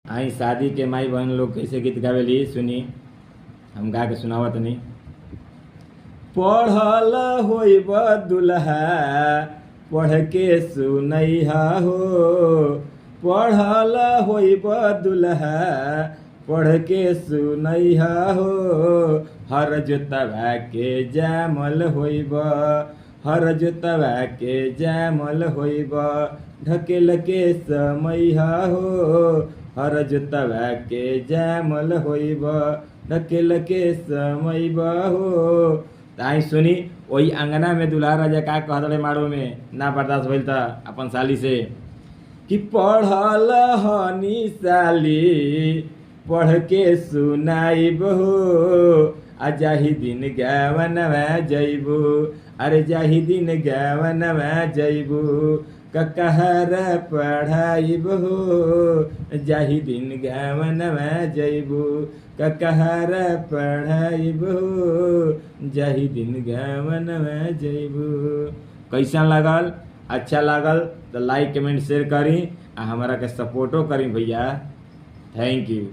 आई शादी के माई बहन लोग कैसे गीत गावेली सुनी। हम गा के सुनावत नहीं। पढ़ल होइब दुल्हा पढ़ के सुनैहा हो, पढ़ल होइब दुल्हा पढ़ के सुनैहा हो। हर जोतवा के जामल होइब, हर जोतवा के जामल होइब। ढकेल के समैहा हो, हर जोतवा के जामल होइब। ढकेल के समैब हो। ताई सुनी वही अंगना में दुल्हा राजा का कहत रहे माड़ो में ना बर्दाश्त भइल त अपन साली से कि पढ़ल हनी साली पढ़ के सुनाइब हो। आ जाही दिन गवनवा जइबू, अरे जाही दिन गवनवा जइबू। ककहर पढ़ाइब हो, जाही दिन गवनवा जइबू। ककहर पढ़ाइब हो, जाही दिन गवनवा जइबू। कैसन लागल? अच्छा लागल तो लाइक कमेंट शेयर करी आ हमारा के सपोर्टो करी भैया। Thank you.